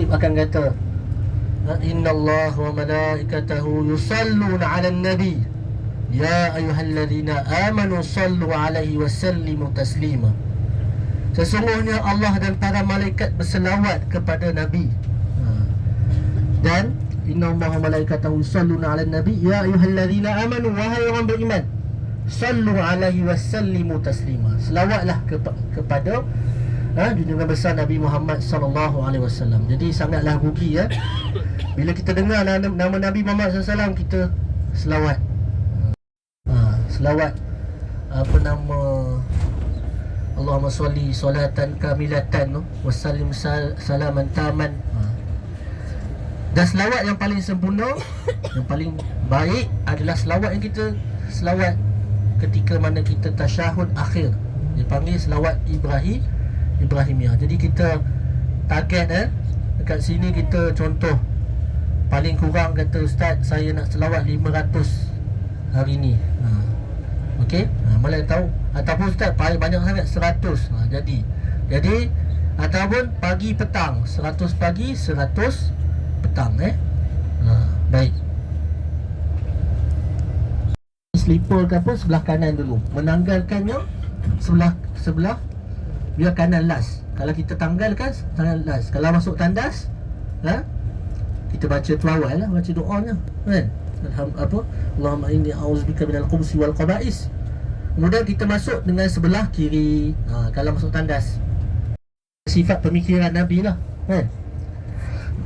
akan kata, innallaha wa malaikatahu yusalluna 'alan nabi ya ayyuhalladzina amanu sallu 'alaihi wa sallimu taslima. Sesungguhnya Allah dan para malaikat berselawat kepada Nabi. Dan innallaha wa malaikatahu yusalluna 'alan nabi ya ayyuhalladzina amanu, wahai orang beriman, sallu 'alaihi wa sallimu taslima. Selawatlah kepada junjungan besar Nabi Muhammad sallallahu alaihi wasallam. Jadi sangatlah rugi bila kita dengar nama Nabi Muhammad sallallahu alaihi wasallam, kita selawat. Selawat apa nama, Allahumma sholli salatan kamilatan wa sallim salaman taman. Dan selawat yang paling sempurna, yang paling baik adalah selawat yang kita selawat ketika mana kita tasyahud akhir. Dipanggil selawat Ibrahimiyah. Jadi kita target dekat sini kita contoh paling kurang kata ustaz, saya nak selawat 500 hari ni. Okey, malah tahu, ataupun ustaz paling banyak sangat 100. Jadi ataupun pagi petang 100 pagi 100 petang. Baik. Slipper ke apa sebelah kanan dulu, menanggalkannya sebelah biar kanan last. Kalau kita tanggalkan kanan last. Kalau masuk tandas, kita baca tu awal lah, baca doanya kan. Allahumma inni a'udzubika minal khubuthi wal khaba'is. Kemudian kita masuk dengan sebelah kiri. Kalau masuk tandas, sifat pemikiran Nabi lah kan.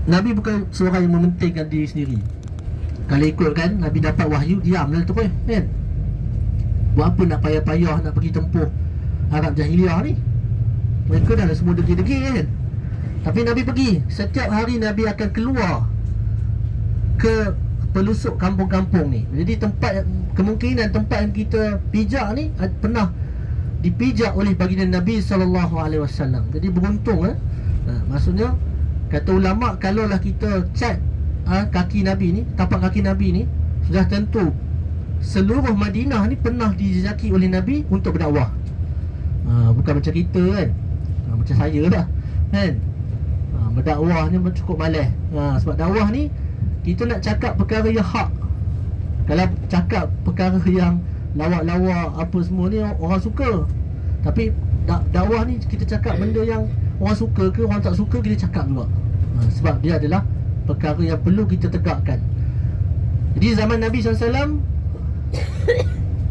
Nabi bukan seorang yang mementingkan diri sendiri. Kalau ikutkan Nabi dapat wahyu, diam lah tu kan. Buat apa nak payah-payah nak pergi tempuh Arab Jahiliyah ni? Mereka dah semua degil-degil kan. Tapi Nabi pergi. Setiap hari Nabi akan keluar ke pelusuk kampung-kampung ni. Jadi kemungkinan tempat yang kita pijak ni pernah dipijak oleh baginda Nabi SAW. Jadi beruntung maksudnya, kata ulama', kalaulah kita cat kaki Nabi ni, tapak kaki Nabi ni, sudah tentu seluruh Madinah ni pernah dijejaki oleh Nabi untuk berdakwah. Bukan macam kita kan, macam saya dah kan. Berdakwah ni cukup malas. Sebab dakwah ni kita nak cakap perkara yang hak. Kalau cakap perkara yang lawak-lawak apa semua ni orang suka. Tapi dakwah ni kita cakap benda yang orang suka ke orang tak suka, kita cakap juga. Sebab dia adalah perkara yang perlu kita tegakkan. Jadi zaman Nabi SAW,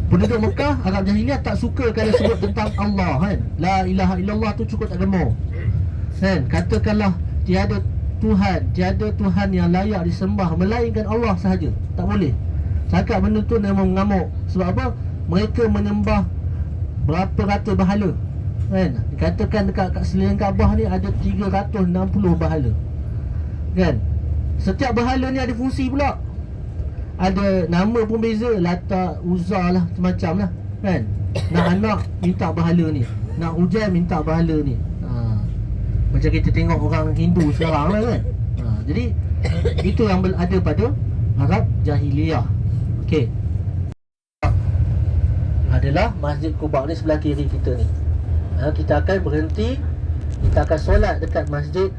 penduduk Mekah, Arab Jahiliyah tak suka kalau sebut tentang Allah kan. La ilaha illallah tu cukup tak gemar kan. Katakanlah tiada Tuhan yang layak disembah melainkan Allah sahaja, tak boleh. Cakap benda tu memang mengamuk. Sebab apa? Mereka menyembah berapa ratus bahala kan. Dikatakan dekat sekeliling Kaabah ni ada 360 bahala kan. Setiap bahala ni ada fungsi pula. Ada nama pun beza, Lata, Uzza lah, macam lah kan. Nak anak minta bahala ni, nak hujan minta bahala ni. Macam kita tengok orang Hindu sekarang lah kan. Jadi itu yang ada pada Arab Jahiliyah. Okey, adalah Masjid Quba ni sebelah kiri kita ni. Kita akan berhenti, kita akan solat dekat Masjid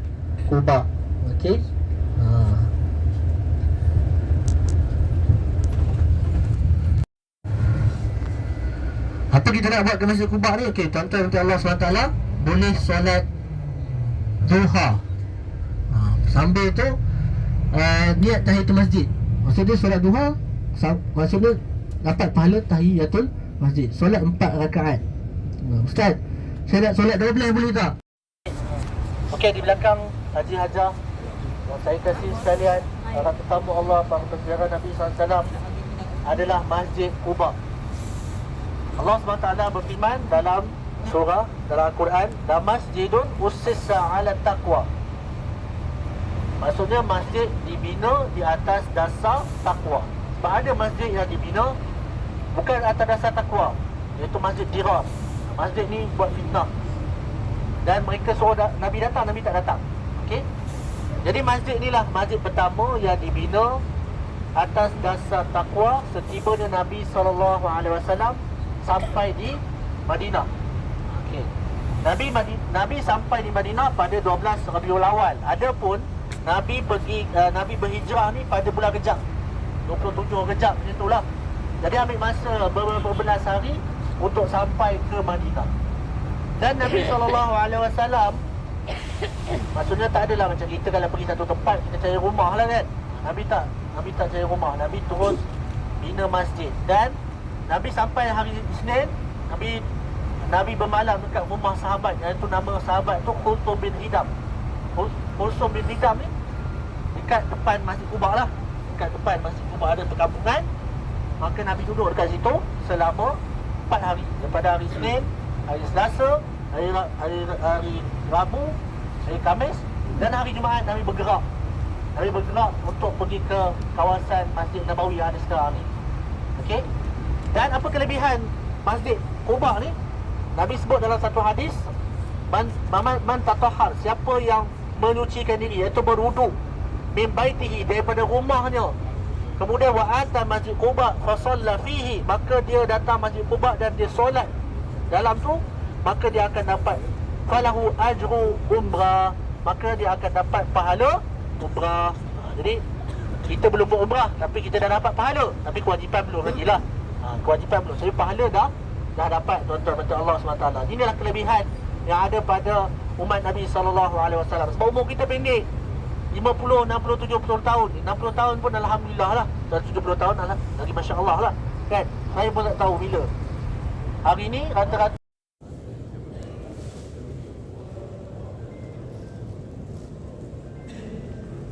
Quba. Okey. Apa kita nak buat ke Masjid Quba ni? Okey, tuan-tuan nanti Allah SWT boleh solat duha. Sambil tu niat tahiyatul masjid. Maksudnya solat duha, maksudnya dapat pahala tahiyatul masjid. Solat 4 rakaat. Ustaz, saya nak solat 12 boleh tak? Okey, di belakang Haji Hajah yang saya kasih sekalian, para tetamu Allah, para penziarah Nabi SAW, adalah Masjid Quba. Allah SWT berfirman dalam surah, dalam Al-Quran, "La masjidun ussisa 'ala taqwa." Maksudnya masjid dibina di atas dasar takwa. Sebab ada masjid yang dibina bukan atas dasar takwa, iaitu masjid dirar. Masjid ni buat fitnah, dan mereka suruh Nabi datang, Nabi tak datang. Okey. Jadi masjid ni lah masjid pertama yang dibina atas dasar takwa setibanya Nabi SAW sampai di Madinah. Okey. Nabi sampai di Madinah pada 12 Rabiul Awal. Adapun Nabi pergi Nabi berhijrah ni pada bulan Rejab, 27 Rejab macam itulah. Jadi ambil masa beberapa belas hari untuk sampai ke Madinah. Dan Nabi SAW, maksudnya tak adalah macam kita kalau pergi satu tempat kita cari rumah lah kan. Nabi tak cari rumah. Nabi terus bina masjid. Dan Nabi sampai hari Isnin, Nabi bermalam dekat rumah sahabat, iaitu nama sahabat tu Kulthum bin Hidam. Kulthum bin Hidam ni dekat depan Masjid Quba lah. Dekat depan Masjid Quba ada perkampungan. Maka Nabi duduk dekat situ selama 4 hari. Daripada hari Isnin, hari Selasa, hari Rabu, hari Khamis dan hari Jumaat Nabi bergerak. Nabi bergerak untuk pergi ke kawasan Masjid Nabawi yang ada sekarang ni. Okey. Dan apa kelebihan Masjid Quba ni? Nabi sebut dalam satu hadis, man tatahhar, siapa yang menyucikan diri, iaitu berwuduk min baitihi, daripada rumahnya, kemudian wa ata Masjid Quba fa shalla fihi, maka dia datang Masjid Quba dan dia solat dalam tu, maka dia akan dapat falahu ajru umrah, maka dia akan dapat pahala umrah. Jadi kita belum buat umrah tapi kita dah dapat pahala, tapi kewajipan belum lagi lah. Kewajipan belum, tapi pahala dah dapat, tuan-tuan betul Allah SWT. Inilah kelebihan yang ada pada umat Nabi SAW. Sebab umur kita pendek, 50, 60, 70 tahun. 60 tahun pun Alhamdulillah lah. Dan 70 tahun lagi Masya Allah lah kan. Saya pun tak tahu bila. Hari ni rata-rata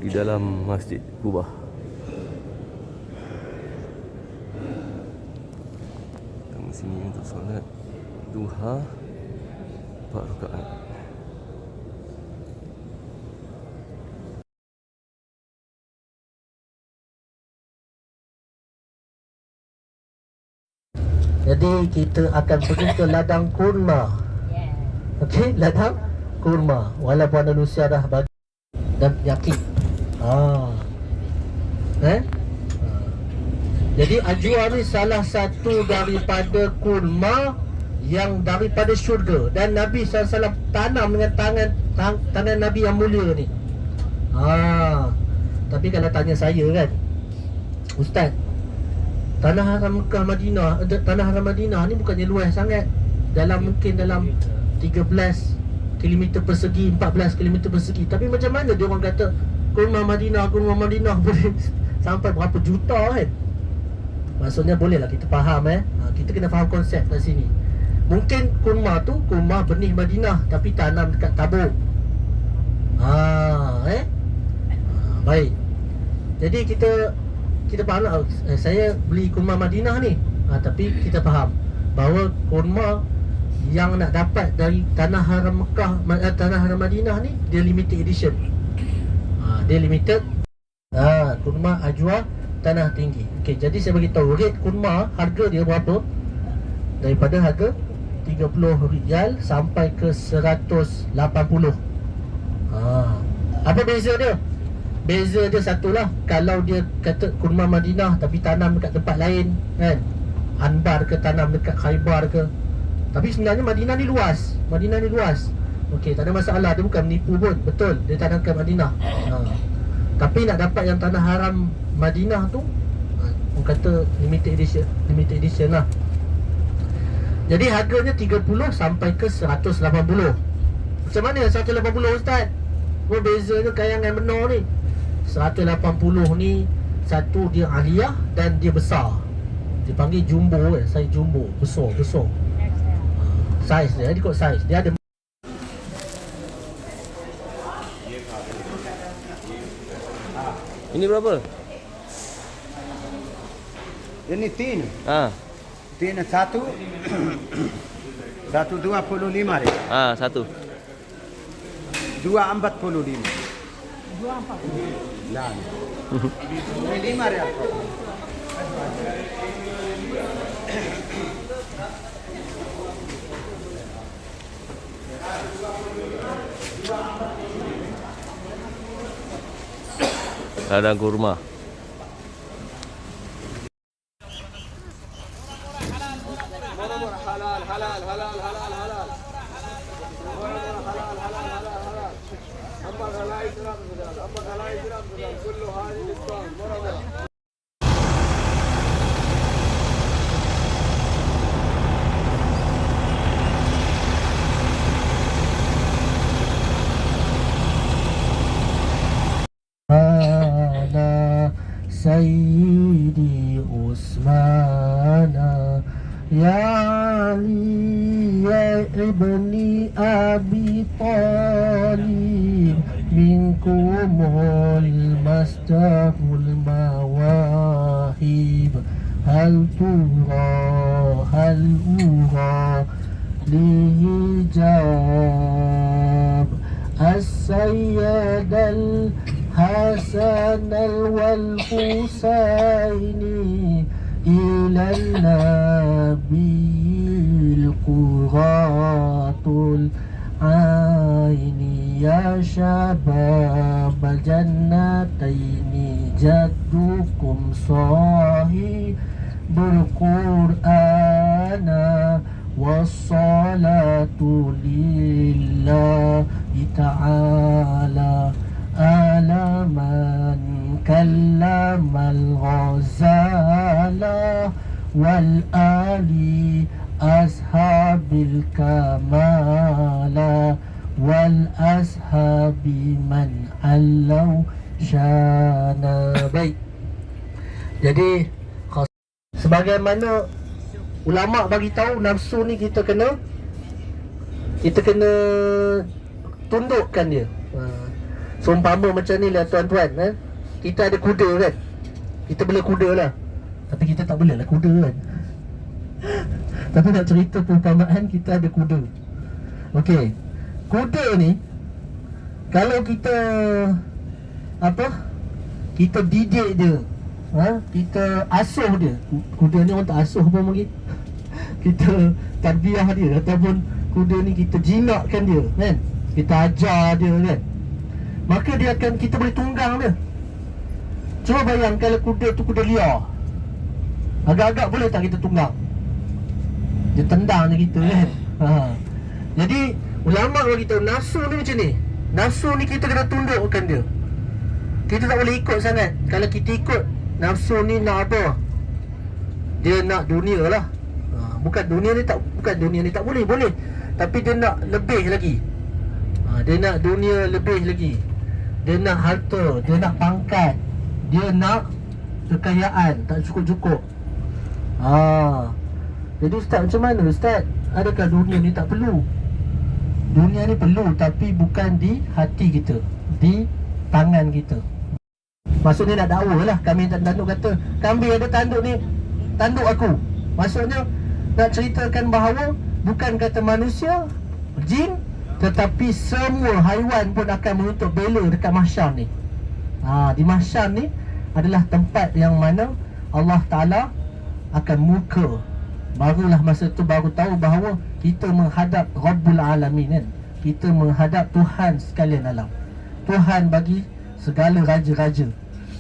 di dalam Masjid Quba. Datang sini untuk solat duha 4 rakaat. Jadi kita akan pergi ke ladang kurma. Okey, ladang kurma. Walaupun manusia dah bagi dan yakin. Jadi ajwa ni salah satu daripada kurma yang daripada syurga, dan Nabi SAW tanam dengan tangan Nabi yang mulia ni. Tapi kalau tanya saya kan, Ustaz, Tanah Haram Mekah Madinah, Tanah Haram Madinah ni bukannya luas sangat. Mungkin dalam 13 km persegi, 14 km persegi. Tapi macam mana dia orang kata kurma Madinah boleh sampai berapa juta kan? Maksudnya bolehlah kita faham kita kena faham konsep kat sini. Mungkin kurma tu kurma benih Madinah tapi tanam dekat Tabuk. Baik. Jadi kita faham lah, saya beli kurma Madinah ni, tapi kita faham bahawa kurma yang nak dapat dari Tanah Haram Mekah, Tanah Haram Madinah ni, dia limited edition. Dia limited. Kurma ajwa tanah tinggi. Okey, jadi saya bagi tahu rate kurma, harga dia berapa? Daripada harga 30 riyal sampai ke 180. Apa beza dia? Beza dia satulah, kalau dia kata kurma Madinah tapi tanam dekat tempat lain kan, Anbar ke tanam dekat Khaybar ke, tapi sebenarnya Madinah ni luas. Okey, tak ada masalah, dia bukan menipu pun, betul dia tanam dekat Madinah. Tapi nak dapat yang Tanah Haram Madinah tu, orang kata limited edition lah. Jadi harganya 30 sampai ke 180. Macam mana 180 Ustaz? Bezanya kayangan benar ni. 180 ni, satu dia aliyah dan dia besar. Dipanggil jumbo saiz jumbo, besar. Saiz dia, ikut saiz. Dia ada. Ini berapa? Ini tin. Tin satu 125 dia. Satu. 245. 245. Nah. Ini 5 dia. Ladang kurma. على سيدي عثمان يا علي يا ابن أبي طالب منكم المصدر المواهب هل أرى لهجاب السيد الحسن والحسين إلى النبي القرات العين يا شباب الجنتين جدكم صاحب القرآن والصلاة لله تعالى على من كلم الغزال والآل أصحاب الكمال والأصحاب من علوا شانا. Baik, jadi sebagaimana ulama bagi tahu nafsu ni kita kena tundukkan dia. Seumpama macam ni lah tuan-tuan, kita ada kuda kan, kita boleh kuda lah, tapi kita tak boleh lah kuda kan. Tapi nak cerita perumpamaan, kita ada kuda. Okey, kuda ni kalau kita kita didik dia, kita asuh dia. Kuda ni orang tak asuh pun lagi. Kita tarbiyah dia, ataupun kuda ni kita jinakkan dia kan, kita ajar dia kan, maka dia akan, kita boleh tunggang dia. Cuba bayang kalau kuda tu kuda liar, agak-agak boleh tak kita tunggang? Dia tendang je kita kan. Jadi ulama bagi tahu nafsu ni macam ni. Nafsu ni kita kena tundukkan dia. Kita tak boleh ikut sangat. Kalau kita ikut nafsu ni nak apa? Dia nak dunia lah. Bukan dunia ni tak boleh. Tapi dia nak lebih lagi. Dia nak dunia lebih lagi. Dia nak harta, dia nak pangkat, dia nak kekayaan, tak cukup-cukup. Jadi Ustaz, macam mana Ustaz? Adakah dunia ni tak perlu? Dunia ni perlu, tapi bukan di hati kita, di tangan kita. Maksudnya nak dakwa lah. Kami tanduk kata, kambing ada tanduk ni, tanduk aku. Maksudnya nak ceritakan bahawa bukan kata manusia, jin, tetapi semua haiwan pun akan menuntut bela dekat mahsyar ni. Di mahsyar ni adalah tempat yang mana Allah Ta'ala akan muka. Barulah masa tu baru tahu bahawa kita menghadap Rabbul Alamin kan. Kita menghadap Tuhan sekalian alam, Tuhan bagi segala raja-raja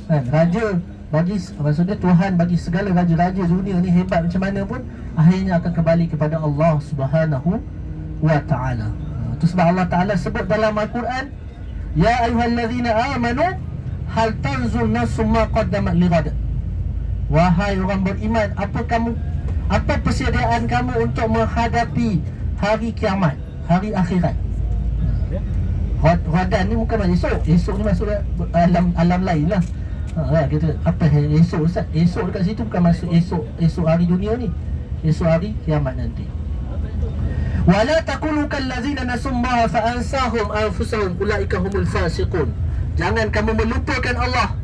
kan. Raja bagi, maksudnya Tuhan bagi segala raja-raja dunia ni, hebat macam mana pun akhirnya akan kembali kepada Allah Subhanahu wa Ta'ala. Itu sebab Allah Ta'ala sebut dalam Al-Quran, ya ayyuhallazina amanu hal tanzur nafsum ma qaddamat lighad. Wahai orang beriman, apa persediaan kamu untuk menghadapi hari kiamat, hari akhirat. Ghadan ni bukan esok. Esok ni masuk alam lain lah. Kita apa esok Ustaz? Esok dekat situ bukan masuk esok hari dunia ni, esok hari kiamat nanti. Wala taqulu kallazina nasullaha fa ansahum anfusahum ulaika humul fasiqun. Jangan kamu melupakan Allah.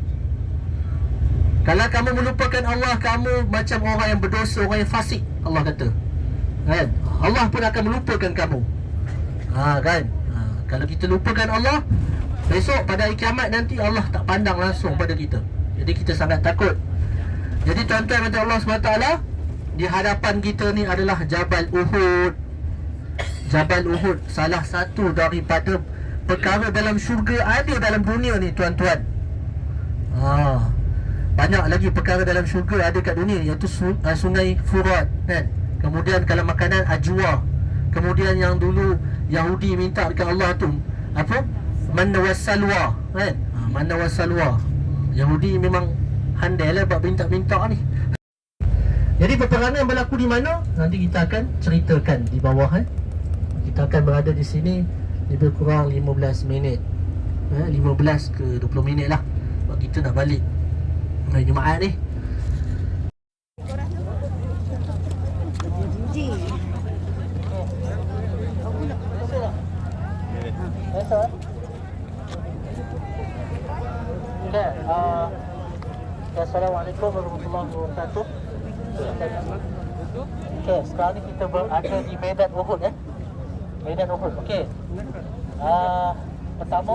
Kalau kamu melupakan Allah, kamu macam orang yang berdosa, orang yang fasik, Allah kata kan. Allah pun akan melupakan kamu. Kan. Kalau kita lupakan Allah, besok pada hari kiamat nanti Allah tak pandang langsung pada kita. Jadi kita sangat takut. Jadi tuan-tuan kata Allah SWT, di hadapan kita ni adalah Jabal Uhud. Jabal Uhud, salah satu daripada perkara dalam syurga ada dalam dunia ni tuan-tuan. Banyak lagi perkara dalam syurga ada kat dunia, iaitu sungai Furat kan. Kemudian kalau makanan ajwa. Kemudian yang dulu Yahudi minta dekat Allah tu apa? Manna wassalwa kan. Mana wasalwa. Yahudi memang handai lah buat minta-minta ni. Jadi peperangan berlaku di mana? Nanti kita akan ceritakan di bawah. Kita akan berada di sini lebih kurang 15 minit. 15 ke 20 minit lah. Sebab kita nak balik hari Jumaat ni. Assalamualaikum warahmatullahi wabarakatuh. Okey, sekarang ni kita berada di Medan Uhud Medan Uhud. Okey. Pertama,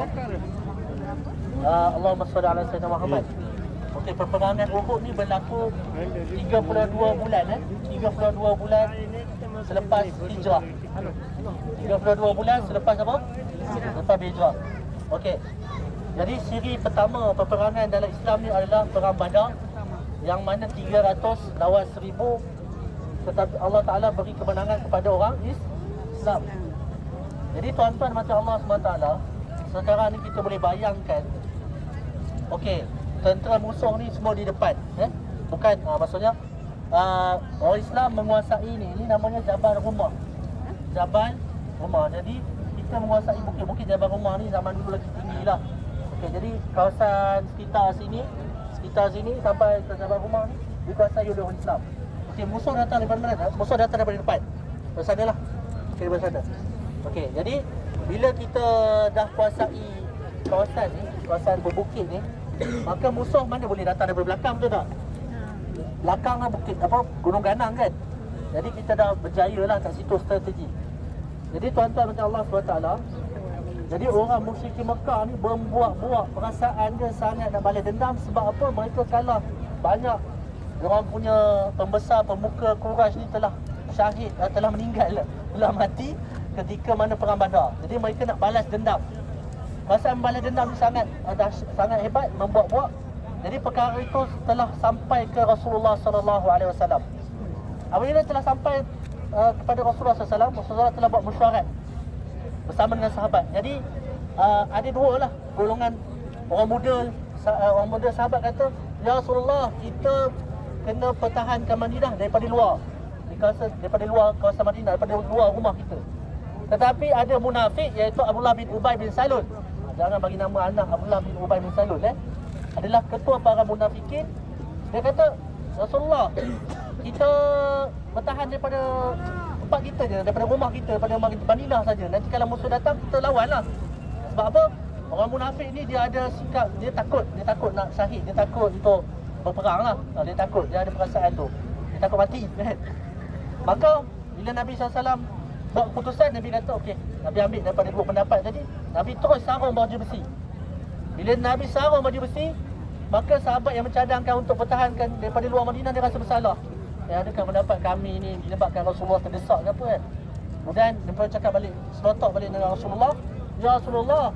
Allahumma salli ala sayyidina Muhammad. Okey, peperangan Uhud ni berlaku 32 bulan 32 bulan selepas hijrah. 32 bulan selepas apa? Selepas hijrah. Okey. Jadi siri pertama peperangan dalam Islam ni adalah perang Badar, yang mana 300 lawan 1000, tetapi Allah Ta'ala beri kemenangan kepada orang Islam. Jadi tuan-tuan macam Allah SWT, sekarang ni kita boleh bayangkan, okey, tentera musuh ni semua di depan, bukan, maksudnya orang Islam menguasai ni namanya Jabal Rumah. Jabal Rumah. Jadi kita menguasai bukit-bukit Jabal Rumah ni zaman dulu lagi tinggi lah. Okey, jadi kawasan sekitar sini sampai ke Jabal Rumah ni dikuasai oleh orang Islam. Okey, musuh datang daripada mana? Musuh datang daripada depan. Dari sana lah. Okey, daripada sana. Okey, jadi bila kita dah kuasai kawasan ni, kawasan berbukit ni, maka musuh mana boleh datang daripada belakang, betul tak? Belakang lah bukit, Gunung Ganang kan. Jadi kita dah berjaya lah kat situ strategi. Jadi tuan-tuan macam Allah SWT, jadi orang musyrik Mekah ni membuat-buat perasaan dia sangat nak balas dendam. Sebab apa? Mereka kalah banyak. Orang punya pembesar, pemuka Quraisy ni telah syahid, telah meninggal, telah mati ketika mana perang Badar. Jadi mereka nak balas dendam. Perasaan balas dendam ni sangat hebat, membuat-buat. Jadi perkara itu telah sampai ke Rasulullah SAW. Apabila telah sampai kepada Rasulullah SAW, Rasulullah telah buat mesyuarat bersama dengan sahabat. Jadi ada dua lah golongan orang muda sahabat kata, ya Rasulullah, kita kena pertahankan Madinah daripada luar, daripada luar kawasan Madinah, daripada luar rumah kita. Tetapi ada munafik, iaitu Abdullah bin Ubay bin Salul. Jangan bagi nama anak Abdullah bin Ubay bin Salul, adalah ketua para munafikin. Dia kata, Rasulullah, kita bertahan daripada tempat kita je, daripada rumah kita, daripada Madinah saja. Nanti kalau musuh datang, kita lawan lah. Sebab apa? Orang munafik ni dia ada sikap, dia takut nak syahid, dia takut untuk berperang lah. Dia takut, dia ada perasaan tu, dia takut mati kan. Maka bila Nabi SAW buat keputusan, Nabi kata okey, Nabi ambil daripada dua pendapat tadi, Nabi terus sarung baju besi. Bila Nabi sarung baju besi, maka sahabat yang mencadangkan untuk pertahankan daripada luar Madinah, dia rasa bersalah. Adakah pendapat kami ni menyebabkan Rasulullah terdesak ke apa kan? Kemudian dia cakap balik, selotok balik dengan Rasulullah, ya Rasulullah,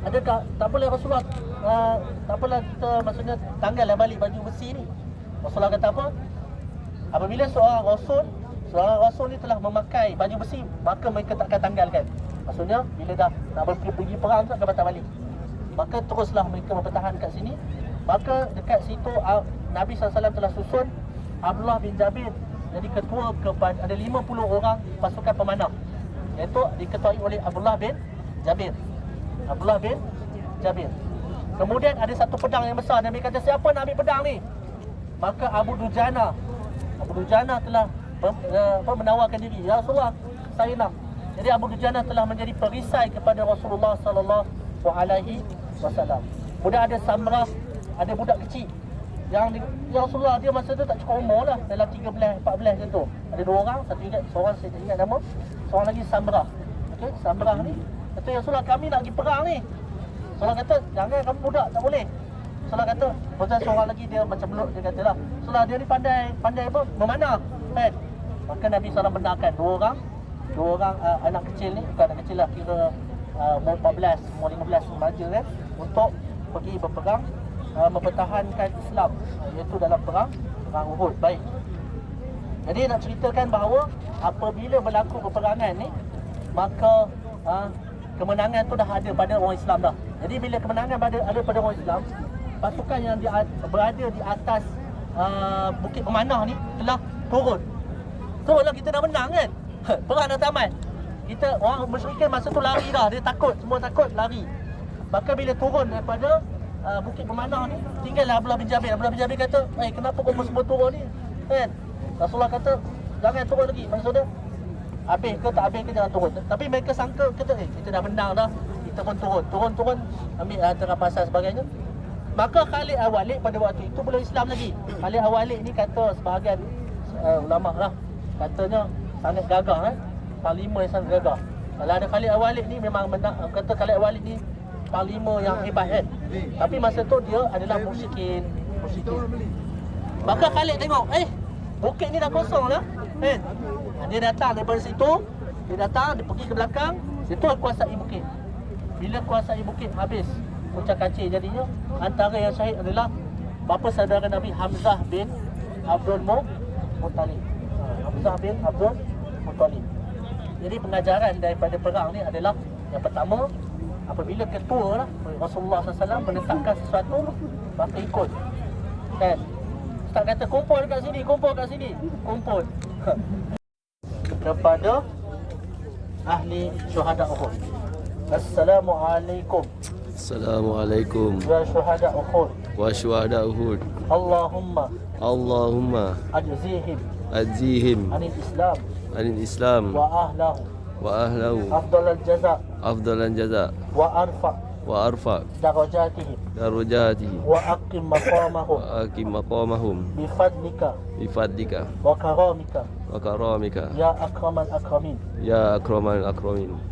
adakah tak boleh Rasulullah, tak apalah kita, maksudnya tanggallah balik baju besi ni. Rasulullah kata apa? Apabila seorang rasul ni telah memakai baju besi, maka mereka tak akan tanggalkan. Maksudnya bila dah nak pergi perang tu akan patah balik. Maka teruslah mereka mempertahankan kat sini. Maka dekat situ Nabi SAW telah susun Abdullah bin Jabir jadi ketua kepada, ada 50 orang pasukan pemanah, iaitu diketuai oleh Abdullah bin Jabir. Kemudian ada satu pedang yang besar. Nabi kata, siapa nak ambil pedang ni? Maka Abu Dujana telah menawarkan diri, ya Rasulullah, saya nak. Jadi Abu Dujana telah menjadi perisai kepada Rasulullah SAW. Kemudian ada Samrah, ada budak kecil yang ya Rasulullah, dia masa tu tak cukup umur lah, dalam 13, 14 macam tu. Ada dua orang, seorang saya tak ingat nama, seorang lagi Samrah. Okey, Samrah ni kata, ya Rasulullah, kami nak pergi perang ni. Rasulullah kata, jangan, kamu budak, tak boleh. Rasulullah kata, pasal seorang lagi dia macam belut, dia kata lah, Rasulullah, dia ni pandai apa, memanah kan. Maka Nabi SAW benarkan dua orang anak kecil ni, bukan anak kecil lah, kira umur 14, umur 15 remaja kan, untuk pergi berperang, mempertahankan Islam, iaitu dalam perang Uhud. Baik. Jadi nak ceritakan bahawa apabila berlaku peperangan ni, maka kemenangan tu dah ada pada orang Islam dah. Jadi bila kemenangan ada pada orang Islam, pasukan yang berada di atas Bukit Pemanah ni telah turun. Turunlah, kita dah menang kan. Perang dah tamat. Orang musyrikin masa tu lari dah. Dia takut, semua takut, lari. Maka bila turun daripada Bukit Pemanah ni, tinggallah Abdullah bin Jabir. Abdullah bin Jabir kata, kenapa kau semua turun ni? Kan? Rasulullah kata, jangan turun lagi. Maksudnya, habis ke tak habis ke jangan turun. Tapi mereka sangka, kata, kita dah menang dah. Kita pun turun, ambil harta rampasan sebagainya. Maka Khalid Al-Walid pada waktu itu belum Islam lagi. Khalid Al-Walid ni kata sebahagian ulama lah, katanya sangat gagah panglima yang sangat gagah. Kalau ada Khalid Al-Walid ni memang kata Khalid Al-Walid ni panglima yang hebat kan. Tapi masa tu dia adalah musyrikin. Maka Khalid tengok, bukit ni dah kosong lah kan. Dia datang daripada situ, dia pergi ke belakang, situ kuasai bukit. Bila kuasai bukit habis, puncak kancil jadinya. Antara yang syahid adalah bapa saudara Nabi Hamzah bin Abdul Muttalib. Hamzah bin Abdul Muttalib. Jadi pengajaran daripada perang ni adalah, yang pertama, apabila ketua lah Rasulullah SAW menetapkan sesuatu, maka ikut kan. Ustaz kata kumpul kat sini, kumpul kepada ahli syuhada Uhud. Assalamualaikum. Assalamualaikum Ya syuhada Uhud. wa syuhada Uhud. Allahumma Adzihim anil Islam wa wa ahlahu ahlahu afdalal jaza wa arfa darajatihim darajatihi wa aqim maqamahum bifadlika wa karamika ya akramal akramin.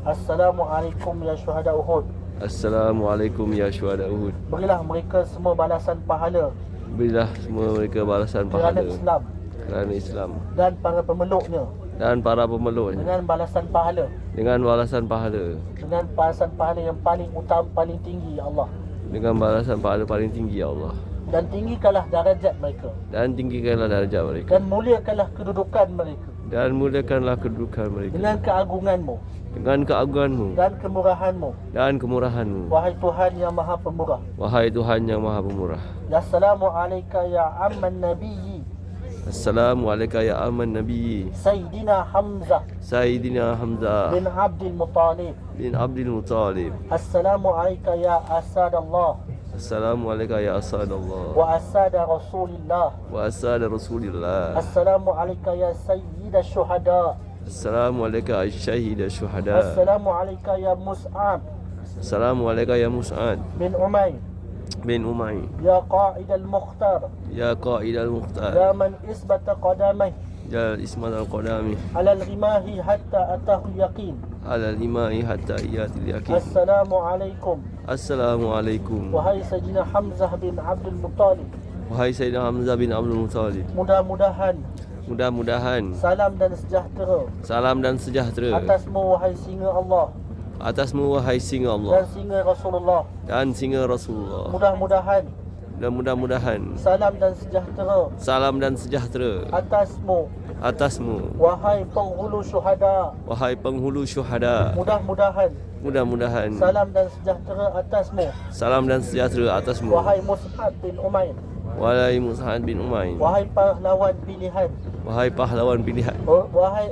Assalamualaikum ya syuhada Uhud. Assalamualaikum ya syuhada Uhud. Berilah mereka semua balasan pahala kerana Islam dan para pemeluknya dengan balasan pahala dengan balasan pahala yang paling utama, paling tinggi, ya Allah. Dengan balasan pahala paling tinggi, ya Allah. Dan tinggikanlah darajat mereka dan muliakanlah kedudukan mereka dengan keagunganmu dan kemurahanmu. Wahai Tuhan yang Maha Pemurah. Assalamu alayka ya amman nabiyyi. Assalamu alayka ya amman nabiyyi. Sayyidina Hamzah bin Abdul Muttalib. Assalamu alayka ya asadallah. Assalamu alayka ya asadallah wa asada Rasulillah. Assalamu alayka ya sayyida syuhada. Assalamu alayka ya syahida syuhada. Assalamu alayka ya Mus'ab. Assalamu alayka ya Mus'ad bin Umayr. Ya qa'id al-mukhtar. Ya man isbata qadamih. Ya ismat al-qadami ala al-rimahi hatta atahu al-yaqin. Assalamu alaikum. Wahai Sayyidina Hamzah bin Abdul Muttalib. Mudah-mudahan salam dan sejahtera atasmu wahai singa Allah dan singa Rasulullah. Mudah-mudahan salam dan sejahtera atasmu wahai penghulu syuhada. Mudah-mudahan salam dan sejahtera atasmu wahai Mus'ab bin Umair. Wahai pahlawan pilihan. Wahai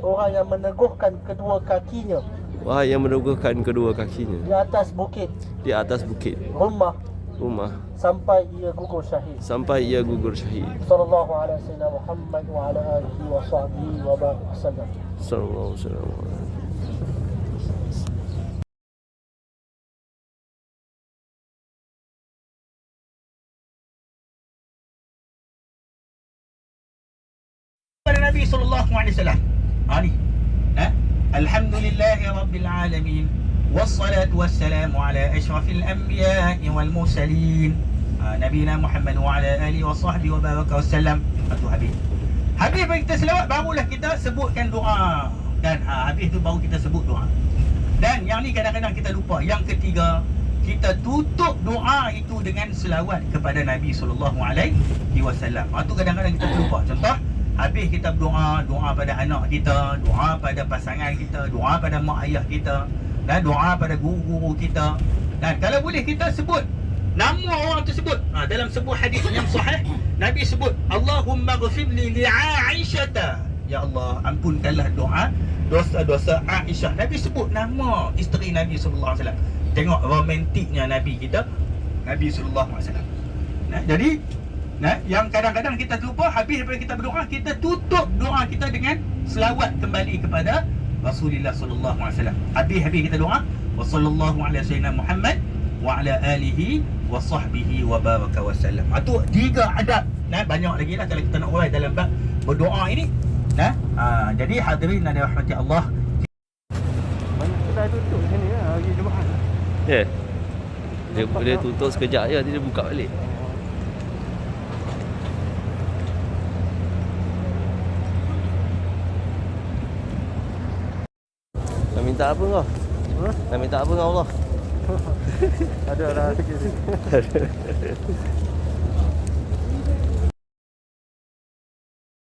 orang yang meneguhkan kedua kakinya di atas bukit Rumah sampai ia gugur syahid. Sallallahu alaihi wasallam Muhammad wa ala alihi wa sahbihi wa barik wasallam. Sallallahu alaihi wasallam. Nabi sallallahu alaihi wasallam. Alhamdulillahi rabbil alamin. Wassalatu wassalamu ala asyrafil anbiya'i wal mursalin. Nabiyina Muhammad wa ala alihi wa sahbihi wa baraka wasallam. Habis baru kita selawat, barulah kita sebutkan doa. Dan habis tu baru kita sebut doa. Dan yang ni kadang-kadang kita lupa. Yang ketiga, kita tutup doa itu dengan selawat kepada Nabi sallallahu alaihi wasallam. Itu kadang-kadang kita lupa. Contoh, habis kita berdoa, doa pada anak kita, doa pada pasangan kita, doa pada mak ayah kita, dan doa pada guru-guru kita, Dan kalau boleh kita sebut nama orang tersebut. Dalam sebuah hadis yang sahih, Nabi sebut, Allahumma ghfirli li Aisyata. Ya Allah, ampunkanlah dosa-dosa Aisyah. Nabi sebut nama isteri Nabi sallallahu alaihi wasallam. Tengok romantiknya Nabi kita, Nabi sallallahu alaihi wasallam. Jadi yang kadang-kadang kita lupa, habis daripada kita berdoa, kita tutup doa kita dengan selawat kembali kepada Rasulullah sallallahu alaihi wasallam. Habis kita doa, wa sallallahu ala sayyidina Muhammad wa ala alihi wa sahbihi wa baraka wa sallam. Itu 3 adab. Banyak lagi lah kalau kita nak urai dalam bab berdoa ini. Jadi hadirin dan rahmati Allah, Banyak kedai tutup sini lah hari Jumaat. Ya. Dia tutup sekejap je, dia buka balik. Nak minta apa kau? Nak minta apa dengan Allah? Ada lah sikit-sikit.